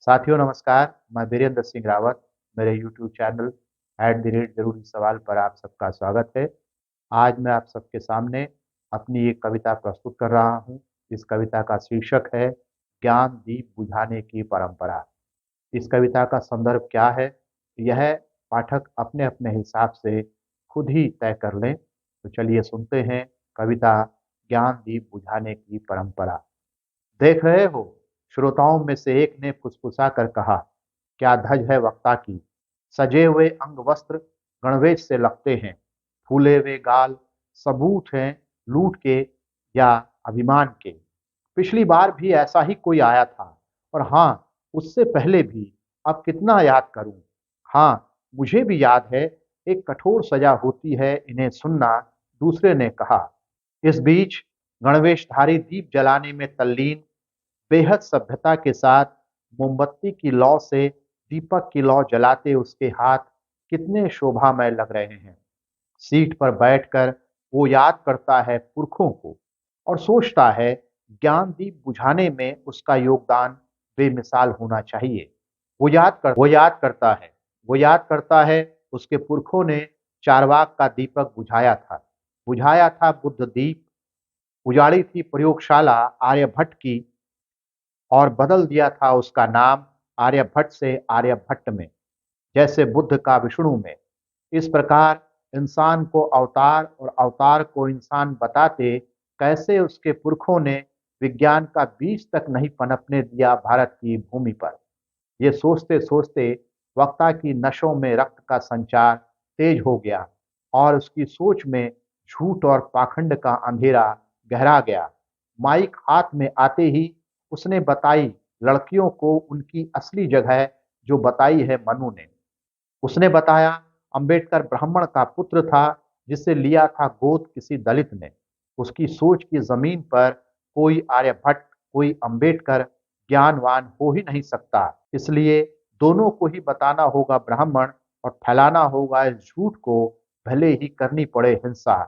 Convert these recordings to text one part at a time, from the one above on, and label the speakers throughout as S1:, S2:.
S1: साथियों नमस्कार, मैं वीरेंद्र सिंह रावत। मेरे यूट्यूब चैनल @जरूरी सवाल पर आप सबका स्वागत है। आज मैं आप सबके सामने अपनी एक कविता प्रस्तुत कर रहा हूँ। इस कविता का शीर्षक है ज्ञान दीप बुझाने की परंपरा। इस कविता का संदर्भ क्या है, यह पाठक अपने अपने हिसाब से खुद ही तय कर लें। तो चलिए सुनते हैं कविता ज्ञान दीप बुझाने की परंपरा। देख रहे हो, श्रोताओं में से एक ने फुसफुसा कर कहा, क्या धज है वक्ता की। सजे हुए अंग वस्त्र गणवेश से लगते हैं, फूले हुए गाल सबूत हैं लूट के या अभिमान के। पिछली बार भी ऐसा ही कोई आया था, और हाँ, उससे पहले भी। अब कितना याद करूं। हाँ, मुझे भी याद है, एक कठोर सजा होती है इन्हें सुनना, दूसरे ने कहा। इस बीच गणवेशधारी दीप जलाने में तल्लीन, बेहद सभ्यता के साथ मोमबत्ती की लौ से दीपक की लौ जलाते उसके हाथ कितने शोभामय लग रहे हैं। सीट पर बैठकर वो याद करता है पुरखों को और सोचता है ज्ञान दीप बुझाने में उसका योगदान बेमिसाल होना चाहिए। वो याद करता है उसके पुरखों ने चारवाक का दीपक बुझाया था बुद्ध दीप, उजाड़ी थी प्रयोगशाला आर्यभट्ट की, और बदल दिया था उसका नाम आर्यभट्ट से आर्यभट्ट में, जैसे बुद्ध का विष्णु में। इस प्रकार इंसान को अवतार और अवतार को इंसान बताते कैसे उसके पुरखों ने विज्ञान का बीज तक नहीं पनपने दिया भारत की भूमि पर। ये सोचते सोचते वक्ता की नसों में रक्त का संचार तेज हो गया और उसकी सोच में झूठ और पाखंड का अंधेरा गहरा गया। माइक हाथ में आते ही उसने बताई लड़कियों को उनकी असली जगह, जो बताई है मनु ने। उसने बताया अंबेडकर ब्राह्मण का पुत्र था, जिसे लिया था गोद किसी दलित ने। उसकी सोच की जमीन पर कोई आर्यभट्ट, कोई अंबेडकर ज्ञानवान हो ही नहीं सकता। इसलिए दोनों को ही बताना होगा ब्राह्मण, और फैलाना होगा इस झूठ को, भले ही करनी पड़े हिंसा।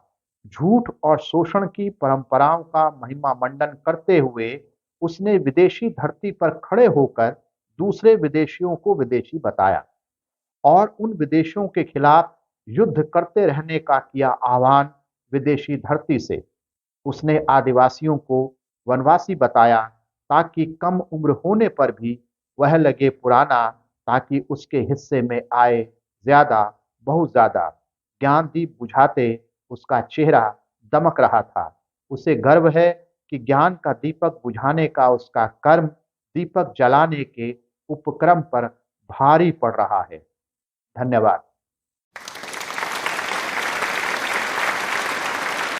S1: झूठ और शोषण की परंपराओं का महिमा मंडन करते हुए उसने विदेशी धरती पर खड़े होकर दूसरे विदेशियों को विदेशी बताया और उन विदेशियों के खिलाफ युद्ध करते रहने का किया आह्वान विदेशी धरती से। उसने आदिवासियों को वनवासी बताया, ताकि कम उम्र होने पर भी वह लगे पुराना, ताकि उसके हिस्से में आए ज्यादा, बहुत ज्यादा। ज्ञान दीप बुझाते उसका चेहरा दमक रहा था। उसे गर्व है कि ज्ञान का दीपक बुझाने का उसका कर्म दीपक जलाने के उपक्रम पर भारी पड़ रहा है। धन्यवाद।